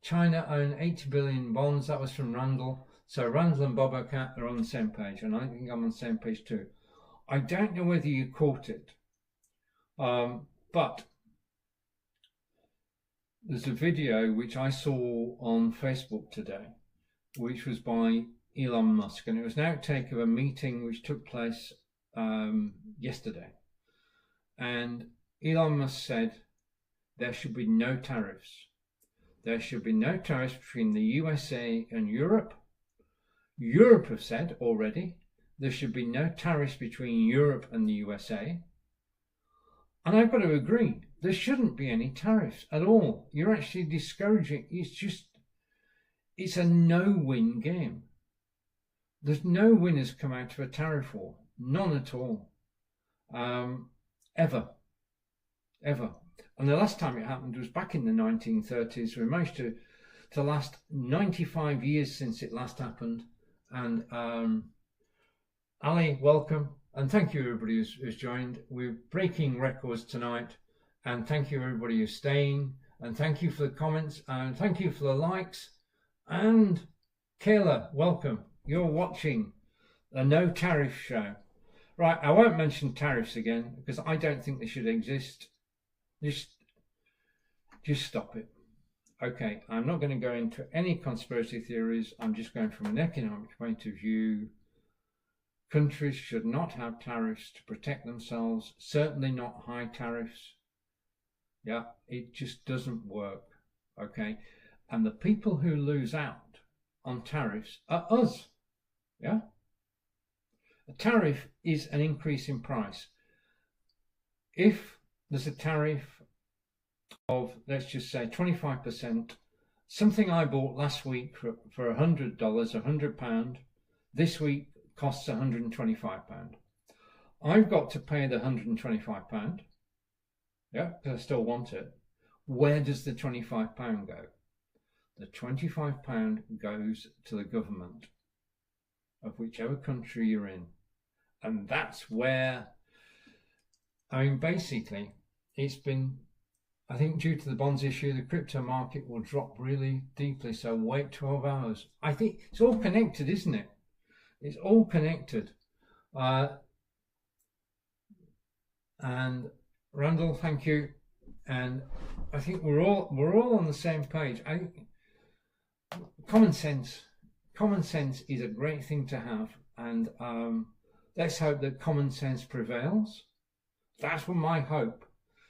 China own 80 billion bonds. That was from Randall. So Randall and Bobocat are on the same page, and I think I'm on the same page too. I don't know whether you caught it, but there's a video which I saw on Facebook today, which was by Elon Musk, and it was an outtake of a meeting which took place yesterday, and Elon Musk said there should be no tariffs. There should be no tariffs between the USA and Europe. Europe have said already there should be no tariffs between Europe and the USA. And I've got to agree, there shouldn't be any tariffs at all. You're actually discouraging. It's a no-win game. There's no winners come out of a tariff war. None at all. Ever. And the last time it happened was back in the 1930s. We managed to last 95 years since it last happened. And Ali, welcome. And thank you everybody who's joined. We're breaking records tonight. And thank you everybody who's staying. And thank you for the comments. And thank you for the likes. And Kayla, welcome. You're watching a no tariff show. Right, I won't mention tariffs again because I don't think they should exist. Just stop it. Okay, I'm not going to go into any conspiracy theories. I'm just going from an economic point of view. Countries should not have tariffs to protect themselves, certainly not high tariffs. Yeah, it just doesn't work. Okay, and the people who lose out on tariffs are us. Yeah, a tariff is an increase in price. If there's a tariff of, let's just say 25%, something I bought last week for $100, £100, this week costs £125. I've got to pay the £125, yeah, because I still want it. Where does the £25 go? The £25 goes to the government of whichever country you're in. And that's where, I mean, basically, it's been, I think due to the bonds issue, the crypto market will drop really deeply. So wait 12 hours. I think it's all connected, isn't it? It's all connected. And Randall, thank you. And I think we're all on the same page. Common sense is a great thing to have, and let's hope that common sense prevails. That's what my hope,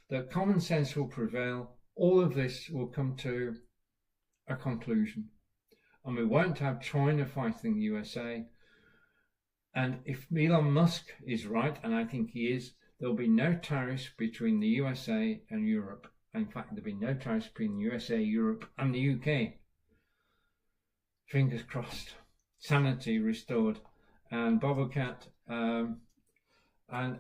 that common sense will prevail. All of this will come to a conclusion, and we won't have China fighting the USA. And if Elon Musk is right, and I think he is, there'll be no tariffs between the USA and Europe. In fact, there'll be no tariffs between the USA, Europe, and the UK. Fingers crossed. Sanity restored. And Bobocat, and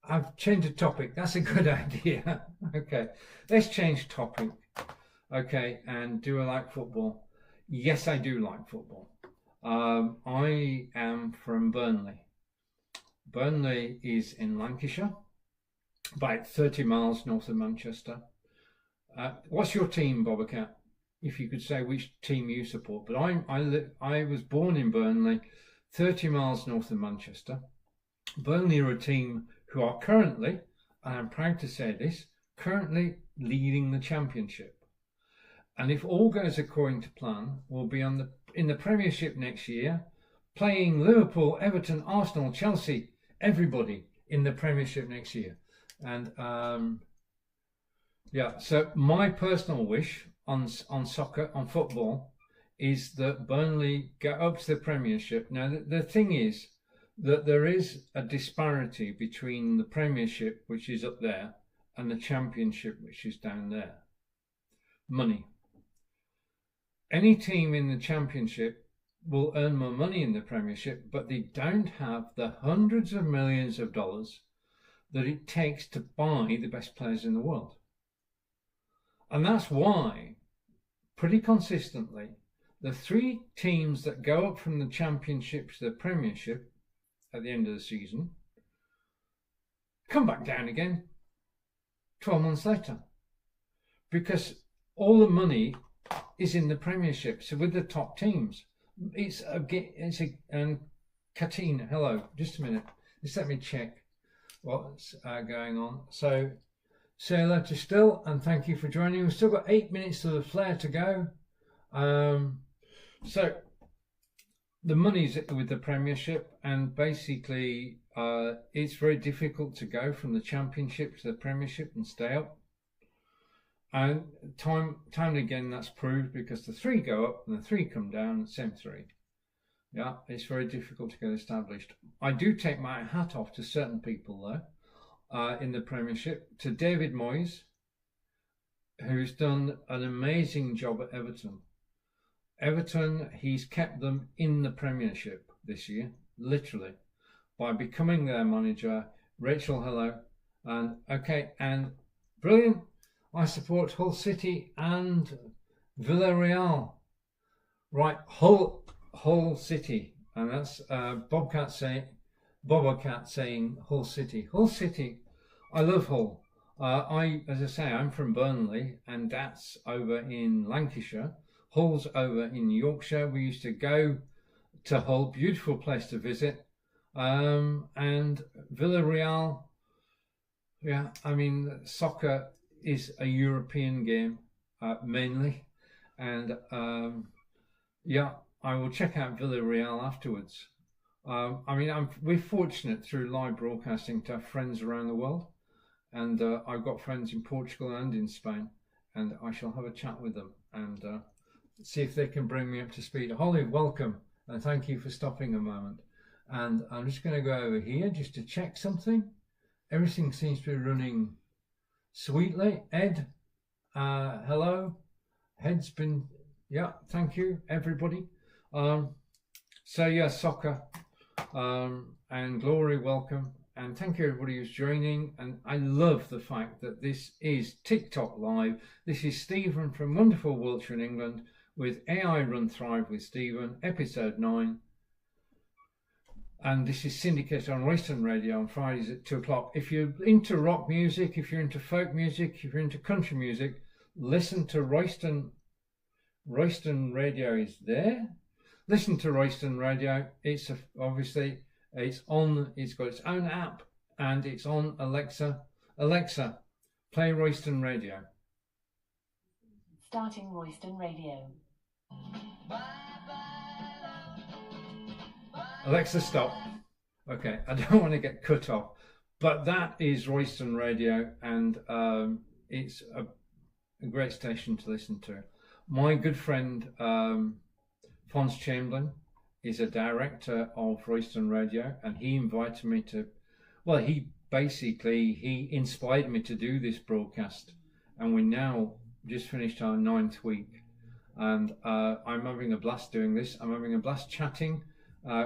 I've changed the topic. That's a good idea. Okay, let's change topic. Okay, and do I like football? Yes, I do like football. I am from Burnley. Burnley is in Lancashire, about 30 miles north of Manchester. What's your team, Bobocat? If you could say which team you support. But I was born in Burnley, 30 miles north of Manchester. Burnley are a team who are currently, and I'm proud to say this, currently leading the championship. And if all goes according to plan, we'll be in the Premiership next year, playing Liverpool, Everton, Arsenal, Chelsea, everybody in the Premiership next year. And yeah, so my personal wish on soccer, on football, is that Burnley get up to the Premiership. Now the thing is that there is a disparity between the Premiership, which is up there, and the Championship, which is down there. Money. Any team in the Championship will earn more money in the Premiership, but they don't have the hundreds of millions of dollars that it takes to buy the best players in the world. And that's why, pretty consistently, the three teams that go up from the Championship to the Premiership at the end of the season come back down again 12 months later, because all the money is in the Premiership. So with the top teams, and Katina, hello, just a minute, just let me check what's going on. So say hello to Still, and thank you for joining. We've still got 8 minutes of the flare to go. So the money's with the Premiership, and basically it's very difficult to go from the Championship to the Premiership and stay up. And time and again that's proved, because the 3 go up and the 3 come down, same 3. Yeah, it's very difficult to get established. I do take my hat off to certain people though in the Premiership, to David Moyes, who's done an amazing job at Everton. Everton, he's kept them in the Premiership this year, literally, by becoming their manager. Rachel, hello. And okay, and brilliant. I support Hull City and Villarreal. Right, Hull City, and that's Bobcat saying Hull City. Hull City, I love Hull. As I say, I'm from Burnley, and that's over in Lancashire. Hull's over in Yorkshire. We used to go to Hull, beautiful place to visit. And Villarreal, yeah, I mean, soccer is a European game mainly, and yeah, I will check out Villarreal afterwards. I mean, we're fortunate through live broadcasting to have friends around the world, and I've got friends in Portugal and in Spain, and I shall have a chat with them and see if they can bring me up to speed. Holly, welcome, and thank you for stopping a moment. And I'm just going to go over here just to check something. Everything seems to be running sweetly. Ed, hello. Ed's been, yeah, thank you, everybody. So yeah, soccer, and Glory, welcome. And thank you everybody who's joining. And I love the fact that this is TikTok Live. This is Stephen from wonderful Wiltshire in England with AI Run Thrive with Stephen, episode 9. And this is syndicated on Royston Radio on Fridays at 2 o'clock. If you're into rock music, if you're into folk music, if you're into country music, listen to Royston. Royston Radio is there. Listen to Royston Radio. It's obviously it's on. It's got its own app, and it's on Alexa. Alexa, play Royston Radio. Starting Royston Radio. Alexa, stop. Okay, I don't want to get cut off, but that is Royston Radio, and it's a great station to listen to. My good friend Fons Chamberlain is a director of Royston Radio, and he invited me to, well, he inspired me to do this broadcast, and we now just finished our 9th week, and I'm having a blast doing this. I'm having a blast chatting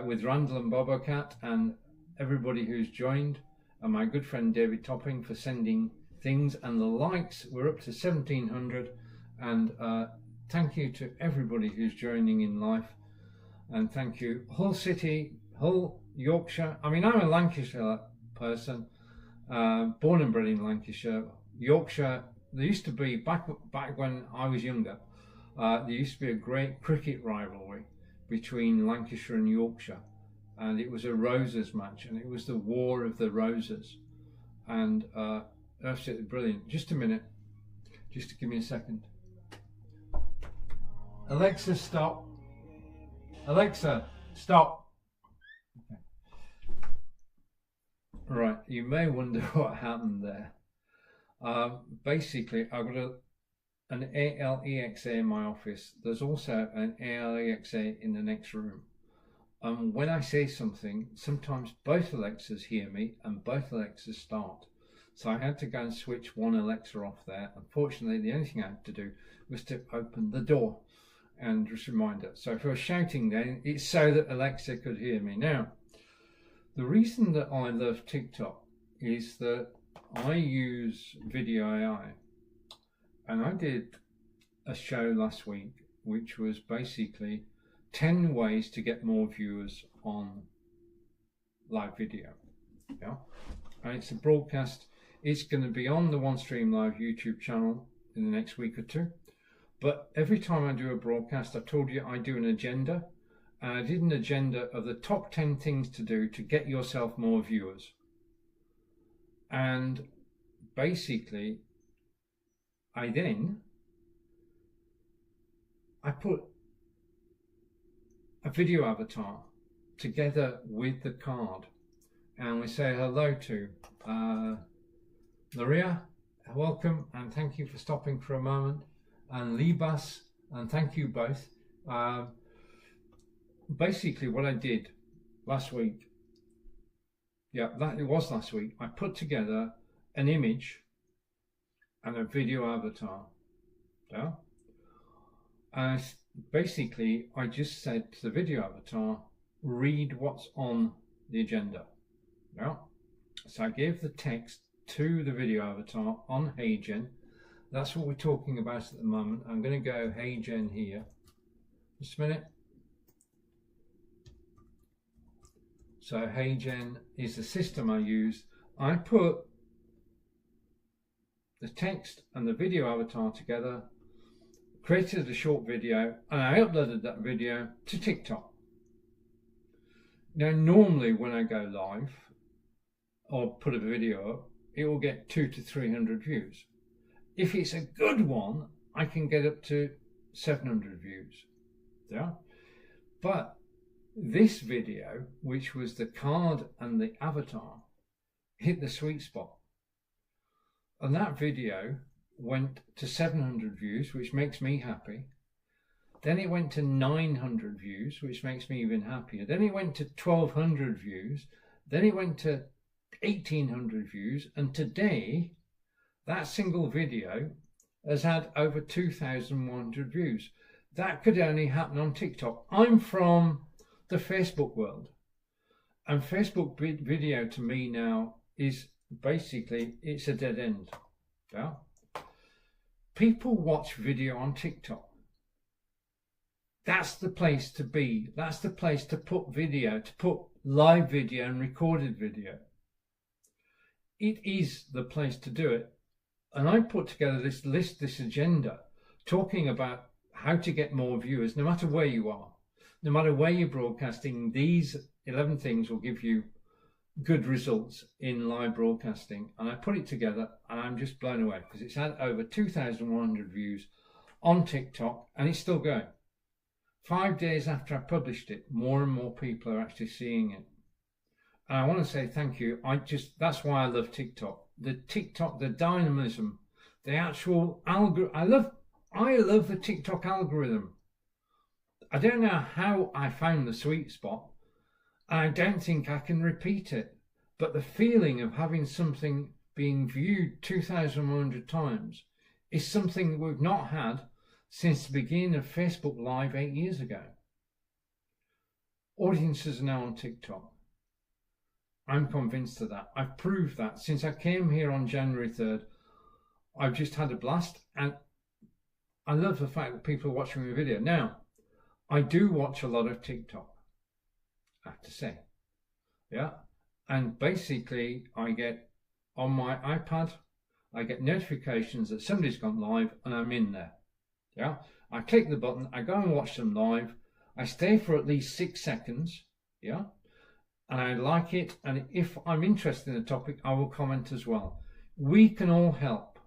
with Randall and Bobocat and everybody who's joined, and my good friend David Topping for sending things, and the likes. We're up to 1,700, and thank you to everybody who's joining in live, and thank you. Hull City, Hull, Yorkshire. I mean, I'm a Lancashire person, born and bred in Lancashire. Yorkshire, there used to be, back when I was younger, there used to be a great cricket rivalry between Lancashire and Yorkshire, and it was a Roses match, and it was the War of the Roses, and absolutely brilliant. Just a minute, just to give me a second. Alexa, stop. Alexa, stop. Okay. Right, you may wonder what happened there. Basically, I've got an ALEXA in my office. There's also an ALEXA in the next room. When I say something, sometimes both Alexas hear me and both Alexas start. So I had to go and switch one Alexa off there. Unfortunately, the only thing I had to do was to open the door and just remind her. So if I was shouting then, it's so that Alexa could hear me. Now, the reason that I love TikTok is that I use video AI. And I did a show last week, which was basically 10 ways to get more viewers on live video. Yeah, and it's a broadcast. It's going to be on the OneStream Live YouTube channel in the next week or 2. But every time I do a broadcast, I told you I do an agenda. And I did an agenda of the top 10 things to do to get yourself more viewers. And basically, I put a video avatar together with the card, and we say hello to Maria, welcome, and thank you for stopping for a moment, and Libas, and thank you both. Basically what I did last week, it was last week, I put together an image and a video avatar. Yeah, and basically I just said to the video avatar, read what's on the agenda. Yeah, so I gave the text to the video avatar on HeyGen. That's what we're talking about at the moment. I'm going to go HeyGen here. Just a minute. So HeyGen is the system I use. I put the text and the video avatar together, created a short video, and I uploaded that video to TikTok. Now normally when I go live or put a video up, it will get 200 to 300 views. If it's a good one, I can get up to 700 views. Yeah, but this video, which was the card and the avatar, hit the sweet spot, and that video went to 700 views, which makes me happy. Then it went to 900 views, which makes me even happier. Then it went to 1200 views. Then it went to 1800 views, and today that single video has had over 2100 views. That could only happen on TikTok. I'm from the Facebook world, and Facebook video to me now is basically, it's a dead end. Yeah, people watch video on TikTok. That's the place to be. That's the place to put video, to put live video and recorded video. It is the place to do it. And I put together this list, this agenda, talking about how to get more viewers, no matter where you are, no matter where you're broadcasting. These 11 things will give you good results in live broadcasting. And I put it together and I'm just blown away because it's had over 2,100 views on TikTok, and it's still going. 5 days after I published it, more and more people are actually seeing it. And I want to say thank you. That's why I love TikTok. The dynamism, the actual algorithm. I love the TikTok algorithm. I don't know how I found the sweet spot. I don't think I can repeat it. But the feeling of having something being viewed 2,100 times is something we've not had since the beginning of Facebook Live 8 years ago. Audiences are now on TikTok. I'm convinced of that. I've proved that since I came here on January 3rd. I've just had a blast, and I love the fact that people are watching my video. Now, I do watch a lot of TikTok, I have to say. Yeah, and basically I get on my iPad, I get notifications that somebody's gone live and I'm in there. Yeah, I click the button, I go and watch them live. I stay for at least 6 seconds. Yeah, and I like it, and if I'm interested in the topic, I will comment as well. We can all help.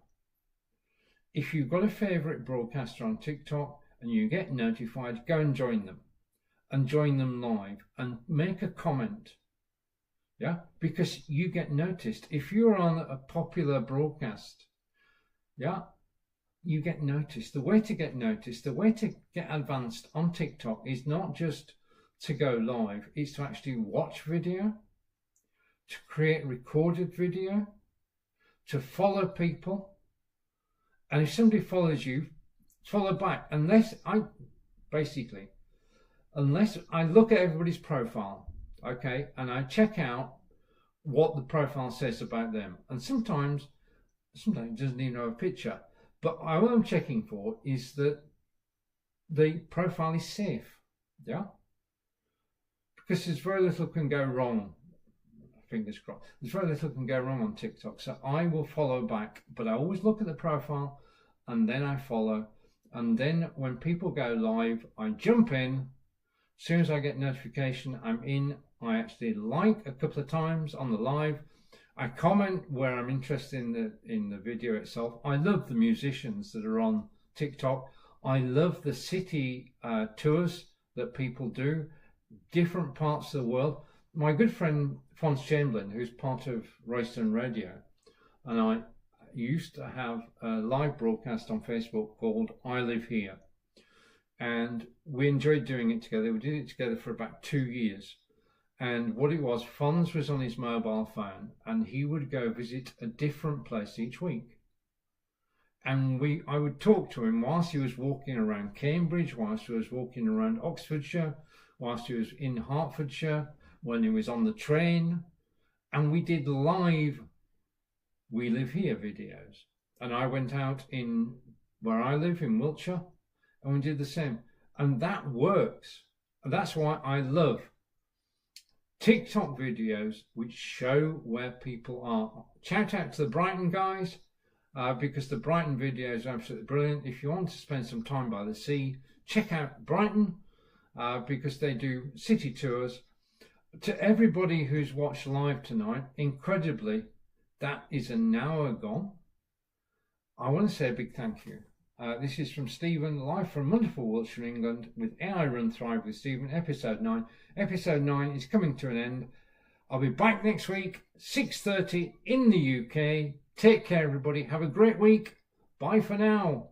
If you've got a favorite broadcaster on TikTok and you get notified, go and join them, and join them live, and make a comment. Yeah, because you get noticed. If you're on a popular broadcast, yeah, you get noticed. The way to get noticed, the way to get advanced on TikTok is not just to go live, it's to actually watch video, to create recorded video, to follow people. And if somebody follows you, follow back. Unless I look at everybody's profile, okay, and I check out what the profile says about them. And sometimes it doesn't even have a picture. But all I'm checking for is that the profile is safe. Yeah? Because there's very little can go wrong. Fingers crossed. There's very little can go wrong on TikTok. So I will follow back. But I always look at the profile and then I follow. And then when people go live, I jump in. As soon as I get notification, I'm in. I actually like a couple of times on the live. I comment where I'm interested in the video itself. I love the musicians that are on TikTok. I love the city tours that people do, different parts of the world. My good friend Fons Chamberlain, who's part of Royston Radio, and I used to have a live broadcast on Facebook called I Live Here. And we enjoyed doing it together. We did it together for about 2 years. And what it was, Fons was on his mobile phone and he would go visit a different place each week. And I would talk to him whilst he was walking around Cambridge, whilst he was walking around Oxfordshire, whilst he was in Hertfordshire, when he was on the train. And we did live We Live Here videos. And I went out in where I live in Wiltshire and we did the same. And that works. And that's why I love TikTok videos which show where people are. Shout out to the Brighton guys. Because the Brighton video is absolutely brilliant. If you want to spend some time by the sea, check out Brighton because they do city tours. To everybody who's watched live tonight, incredibly, that is an hour gone. I want to say a big thank you. This is from Stephen, live from wonderful Wiltshire, England, with AI Run Thrive with Stephen, episode 9. Episode 9 is coming to an end. I'll be back next week, 6:30 in the UK. Take care, everybody. Have a great week. Bye for now.